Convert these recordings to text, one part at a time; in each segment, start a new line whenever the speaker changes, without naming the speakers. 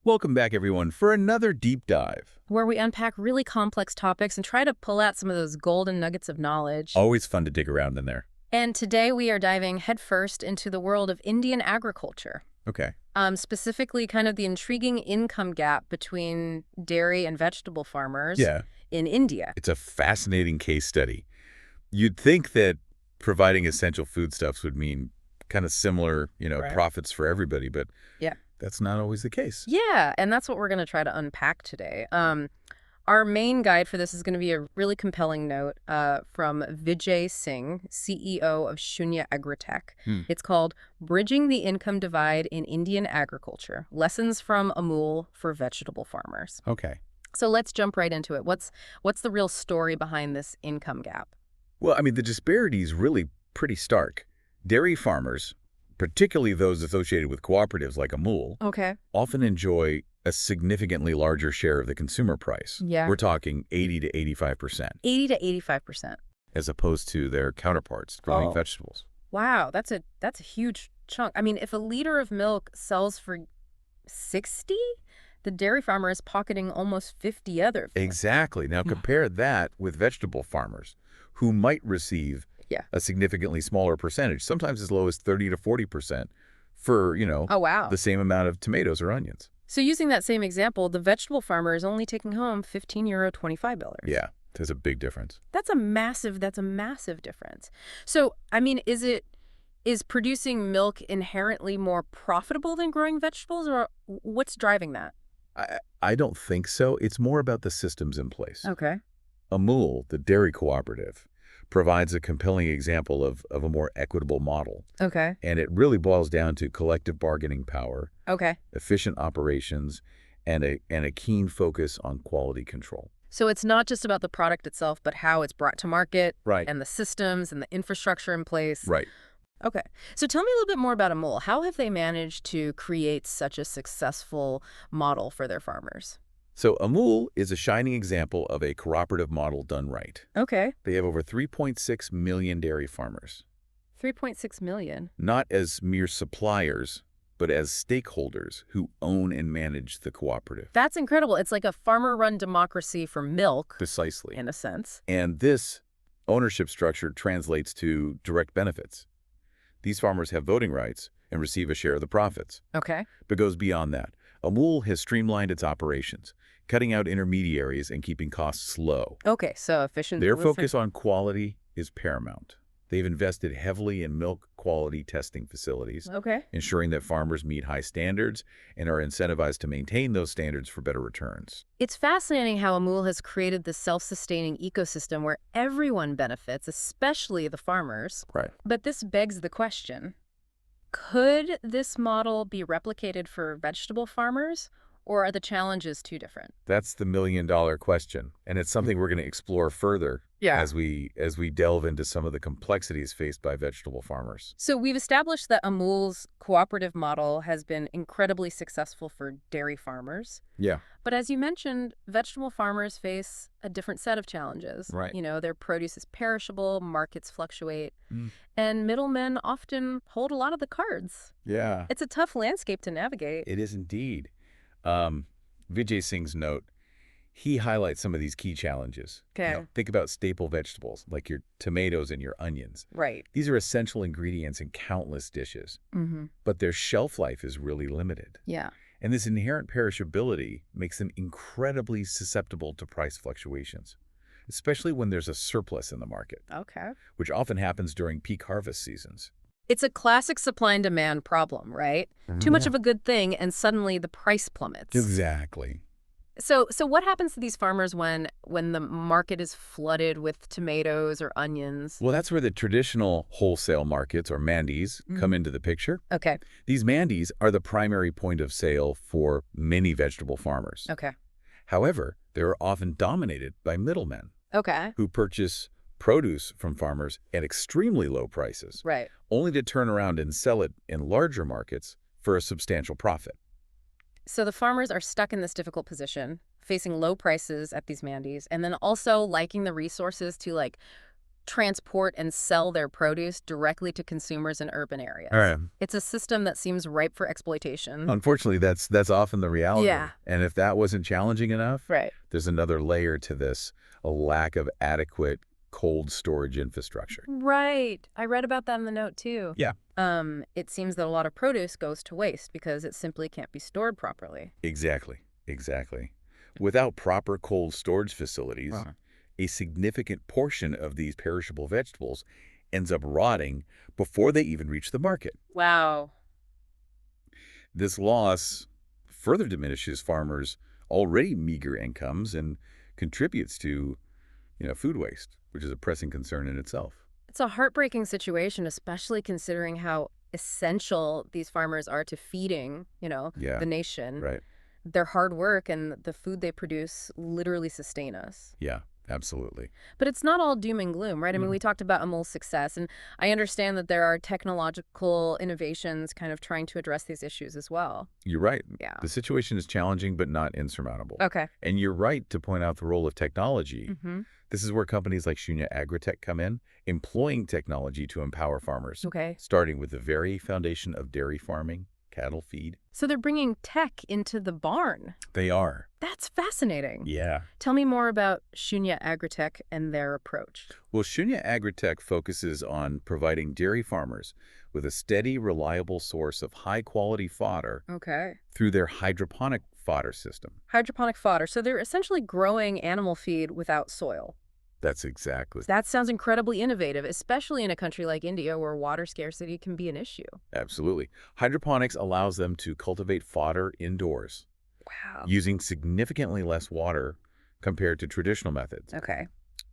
Welcome back, everyone, for another deep dive.
where we unpack really complex topics and try to pull out some of those golden nuggets of knowledge.
Always fun to dig around in there.
And today we are diving headfirst into the world of Indian agriculture,
Okay.
specifically kind of the intriguing income gap between dairy and vegetable farmers
Yeah,
in India.
it's a fascinating case study. You'd think that providing essential foodstuffs would mean kind of similar,
Right.
profits for everybody, but
Yeah.
that's not always the case.
Yeah, and that's what we're going to try to unpack today. Our main guide for this is going to be a really compelling note from Vijay Singh, CEO of Shunya Agritech.
Hmm.
It's called Bridging the Income Divide in Indian Agriculture, Lessons from Amul for Vegetable Farmers.
Okay.
So let's jump right into it. What's the real story behind this income gap?
Well, I mean, the disparity is really pretty stark. Dairy farmers, particularly those associated with cooperatives like Amul,
Okay.
often enjoy a significantly larger share of the consumer price.
Yeah.
We're talking 80 to 85%,
80 to 85%.
as opposed to their counterparts growing
Oh.
vegetables.
Wow, that's a huge chunk. I mean, if a liter of milk sells for 60, the dairy farmer is pocketing almost 50 other.
Exactly. Now compare that with vegetable farmers who might receive
Yeah.
a significantly smaller percentage, sometimes as low as 30 to 40% for,
Oh, wow.
the same amount of tomatoes or onions.
So using that same example, the vegetable farmer is only taking home €15, $25.
Yeah, there's a big difference.
That's a massive difference. So, I mean, is producing milk inherently more profitable than growing vegetables, or what's driving that?
I don't think so. It's more about the systems in place.
Okay.
Amul, the dairy cooperative, provides a compelling example of a more equitable model.
Okay.
And it really boils down to collective bargaining power,
Okay.
efficient operations, and a keen focus on quality control.
So it's not just about the product itself, but how it's brought to market
Right.
and the systems and the infrastructure in place.
Right.
Okay. So tell me a little bit more about Amul. How have they managed to create such a successful model for their farmers?
So Amul is a shining example of a cooperative model done right.
Okay.
They have over 3.6 million dairy farmers,
3.6 million.
not as mere suppliers, but as stakeholders who own and manage the cooperative.
That's incredible. It's like a farmer-run democracy for milk,
Precisely.
in a sense.
And this ownership structure translates to direct benefits. These farmers have voting rights and receive a share of the profits.
Okay.
But goes beyond that. Amul has streamlined its operations, cutting out intermediaries and keeping costs low.
Okay, so efficient.
Their focus on quality is paramount. They've invested heavily in milk quality testing facilities,
Okay.
ensuring that farmers meet high standards and are incentivized to maintain those standards for better returns.
It's fascinating how Amul has created this self-sustaining ecosystem where everyone benefits, especially the farmers.
Right.
But this begs the question, could this model be replicated for vegetable farmers, or are the challenges too different?
That's the million-dollar question, and it's something we're going to explore further as we delve into some of the complexities faced by vegetable farmers.
So we've established that Amul's cooperative model has been incredibly successful for dairy farmers.
Yeah.
But as you mentioned, vegetable farmers face a different set of challenges.
Right.
Their produce is perishable, markets fluctuate,
Mm.
and middlemen often hold a lot of the cards.
Yeah.
It's a tough landscape to navigate.
It is indeed. Vijay Singh's note, he highlights some of these key challenges.
Okay.
Think about staple vegetables like your tomatoes and your onions.
Right.
These are essential ingredients in countless dishes,
Mm-hmm.
but their shelf life is really limited.
Yeah.
And this inherent perishability makes them incredibly susceptible to price fluctuations, especially when there's a surplus in the market,
Okay.
which often happens during peak harvest seasons.
It's a classic supply and demand problem, right? Too much of a good thing, and suddenly the price plummets.
Exactly.
So what happens to these farmers when the market is flooded with tomatoes or onions?
Well, that's where the traditional wholesale markets, or mandis, come into the picture.
Okay.
These mandis are the primary point of sale for many vegetable farmers.
Okay.
However, they are often dominated by middlemen
Okay.
who purchase produce from farmers at extremely low prices,
Right.
only to turn around and sell it in larger markets for a substantial profit.
So the farmers are stuck in this difficult position, facing low prices at these mandis, and then also liking the resources to transport and sell their produce directly to consumers in urban
All
areas.
right.
It's a system that seems ripe for exploitation.
Unfortunately, that's often the reality.
Yeah.
And if that wasn't challenging enough,
Right.
there's another layer to this, a lack of adequate cold storage infrastructure.
Right. I read about that in the note too.
Yeah.
It seems that a lot of produce goes to waste because it simply can't be stored properly.
Exactly. Exactly. Without proper cold storage facilities, a significant portion of these perishable vegetables ends up rotting before they even reach the market.
Wow.
This loss further diminishes farmers' already meager incomes and contributes to, food waste, which is a pressing concern in itself.
It's a heartbreaking situation, especially considering how essential these farmers are to feeding,
Yeah,
the nation.
right.
Their hard work and the food they produce literally sustain us.
Yeah, absolutely.
But it's not all doom and gloom, right? I mean,
Mhm.
we talked about Amul's success, and I understand that there are technological innovations kind of trying to address these issues as well.
You're right.
Yeah.
The situation is challenging but not insurmountable.
Okay.
And you're right to point out the role of technology.
Mm-hmm.
This is where companies like Shunya Agritech come in, employing technology to empower farmers,
Okay.
starting with the very foundation of dairy farming, cattle feed.
So they're bringing tech into the barn.
They are.
That's fascinating.
Yeah.
Tell me more about Shunya Agritech and their approach.
Well, Shunya Agritech focuses on providing dairy farmers with a steady, reliable source of high-quality fodder
Okay.
through their hydroponic fodder system.
Hydroponic fodder. So they're essentially growing animal feed without soil.
That's exactly.
That sounds incredibly innovative, especially in a country like India where water scarcity can be an issue.
Absolutely. Hydroponics allows them to cultivate fodder indoors,
Wow.
using significantly less water compared to traditional methods.
Okay.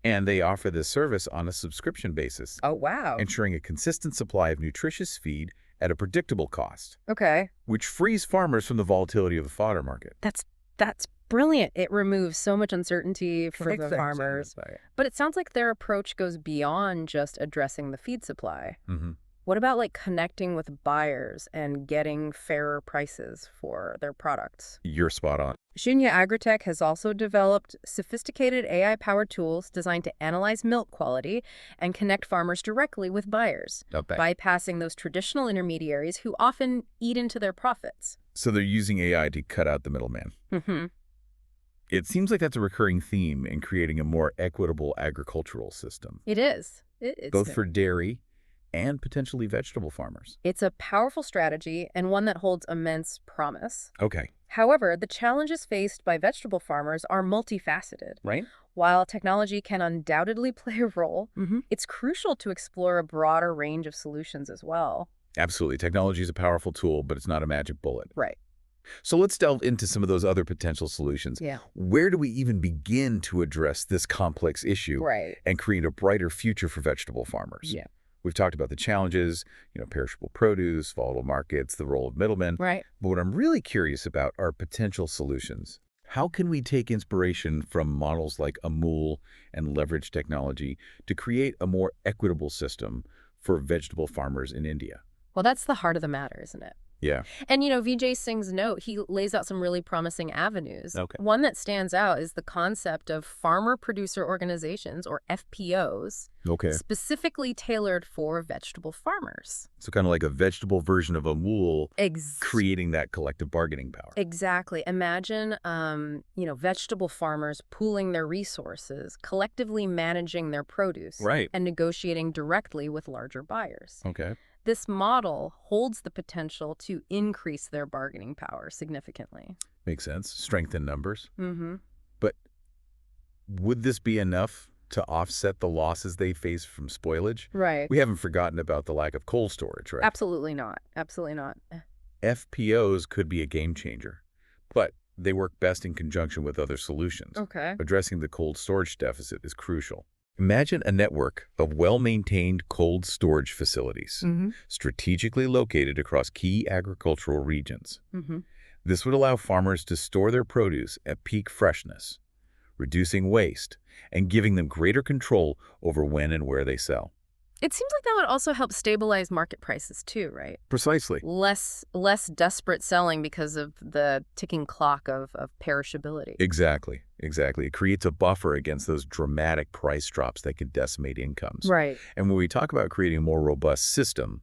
And they offer this service on a subscription basis,
Oh, wow.
ensuring a consistent supply of nutritious feed at a predictable cost,
Okay.
which frees farmers from the volatility of the fodder market.
That's brilliant. It removes so much uncertainty for the
Exactly.
farmers.
Right.
But it sounds like their approach goes beyond just addressing the feed supply.
Mm-hmm.
What about like connecting with buyers and getting fairer prices for their products?
You're spot on.
Shunya Agritech has also developed sophisticated AI-powered tools designed to analyze milk quality and connect farmers directly with buyers, bypassing those traditional intermediaries who often eat into their profits.
So they're using AI to cut out the middleman.
Mm-hmm.
It seems like that's a recurring theme in creating a more equitable agricultural system,
It is. It's
both for dairy and potentially vegetable farmers.
It's a powerful strategy and one that holds immense promise.
Okay.
However, the challenges faced by vegetable farmers are multifaceted.
Right?
While technology can undoubtedly play a role,
Mm-hmm.
it's crucial to explore a broader range of solutions as well.
Absolutely. Technology is a powerful tool, but it's not a magic bullet.
Right.
So let's delve into some of those other potential solutions.
Yeah.
Where do we even begin to address this complex issue
Right.
and create a brighter future for vegetable farmers?
Yeah.
We've talked about the challenges, perishable produce, volatile markets, the role of middlemen.
Right.
But what I'm really curious about are potential solutions. How can we take inspiration from models like Amul and leverage technology to create a more equitable system for vegetable farmers in India?
Well, that's the heart of the matter, isn't it?
Yeah.
And, Vijay Singh's note, he lays out some really promising avenues.
Okay.
One that stands out is the concept of farmer-producer organizations, or FPOs,
Okay.
specifically tailored for vegetable farmers.
So kind of like a vegetable version of Amul,
Ex
creating that collective bargaining power.
Exactly. Imagine, vegetable farmers pooling their resources, collectively managing their produce,
Right.
and negotiating directly with larger buyers.
Okay.
This model holds the potential to increase their bargaining power significantly.
Makes sense. Strength in numbers.
Mm-hmm.
But would this be enough to offset the losses they face from spoilage?
Right.
We haven't forgotten about the lack of cold storage, right?
Absolutely not. Absolutely not.
FPOs could be a game changer, but they work best in conjunction with other solutions.
Okay.
Addressing the cold storage deficit is crucial. Imagine a network of well-maintained cold storage facilities,
Mm-hmm.
strategically located across key agricultural regions.
Mm-hmm.
This would allow farmers to store their produce at peak freshness, reducing waste and giving them greater control over when and where they sell.
It seems like that would also help stabilize market prices too, right?
Precisely.
Less desperate selling because of the ticking clock of perishability.
Exactly. Exactly. It creates a buffer against those dramatic price drops that could decimate incomes.
Right.
And when we talk about creating a more robust system,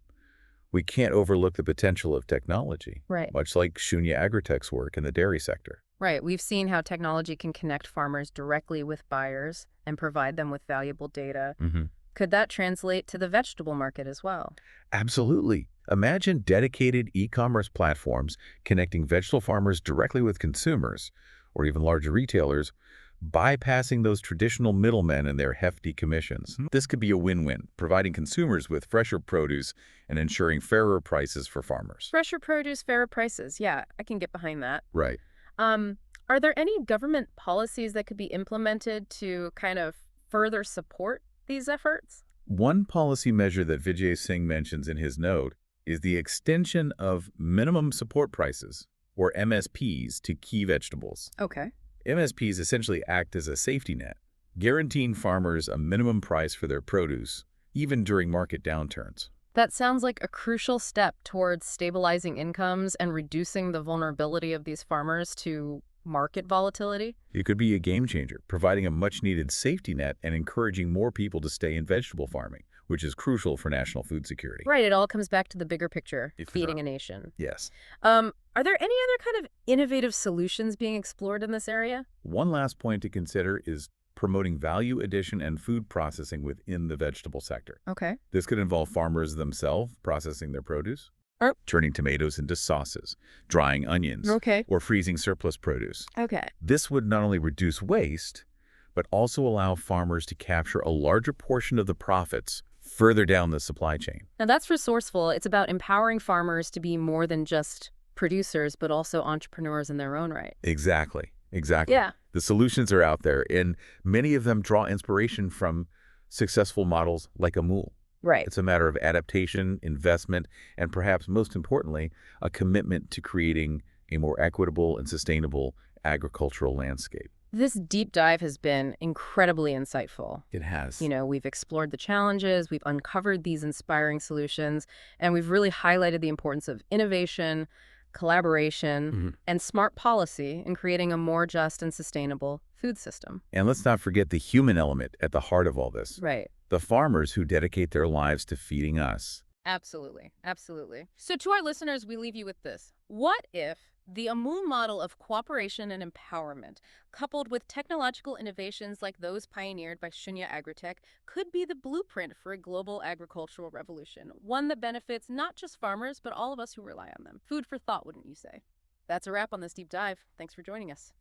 we can't overlook the potential of technology,
Right.
much like Shunya Agritech's work in the dairy sector.
Right. We've seen how technology can connect farmers directly with buyers and provide them with valuable data.
Hmm.
Could that translate to the vegetable market as well?
Absolutely. Imagine dedicated e-commerce platforms connecting vegetable farmers directly with consumers, or even larger retailers, bypassing those traditional middlemen and their hefty commissions. This could be a win-win, providing consumers with fresher produce and ensuring fairer prices for farmers.
Fresher produce, fairer prices. Yeah, I can get behind that.
Right.
Um, are there any government policies that could be implemented to kind of further support these efforts?
One policy measure that Vijay Singh mentions in his note is the extension of minimum support prices, or MSPs, to key vegetables.
Okay.
MSPs essentially act as a safety net, guaranteeing farmers a minimum price for their produce, even during market downturns.
That sounds like a crucial step towards stabilizing incomes and reducing the vulnerability of these farmers to market volatility.
It could be a game changer, providing a much-needed safety net and encouraging more people to stay in vegetable farming, which is crucial for national food security.
Right, it all comes back to the bigger picture,
If
feeding a nation.
Yes.
Are there any other kind of innovative solutions being explored in this area?
One last point to consider is promoting value addition and food processing within the vegetable sector.
Okay.
This could involve farmers themselves processing their produce, turning tomatoes into sauces, drying onions,
Okay.
or freezing surplus produce.
Okay.
This would not only reduce waste, but also allow farmers to capture a larger portion of the profits further down the supply chain.
Now that's resourceful. It's about empowering farmers to be more than just producers, but also entrepreneurs in their own right.
Exactly. Exactly.
Yeah.
The solutions are out there, and many of them draw inspiration from successful models like Amul.
Right.
It's a matter of adaptation, investment, and perhaps most importantly, a commitment to creating a more equitable and sustainable agricultural landscape.
This deep dive has been incredibly insightful.
It has.
We've explored the challenges, we've uncovered these inspiring solutions, and we've really highlighted the importance of innovation, collaboration, and smart policy in creating a more just and sustainable food system.
And let's not forget the human element at the heart of all this.
Right.
The farmers who dedicate their lives to feeding us.
Absolutely. Absolutely. So to our listeners, we leave you with this. What if the Amul model of cooperation and empowerment, coupled with technological innovations like those pioneered by Shunya Agritech, could be the blueprint for a global agricultural revolution, one that benefits not just farmers, but all of us who rely on them? Food for thought, wouldn't you say? That's a wrap on this deep dive. Thanks for joining us.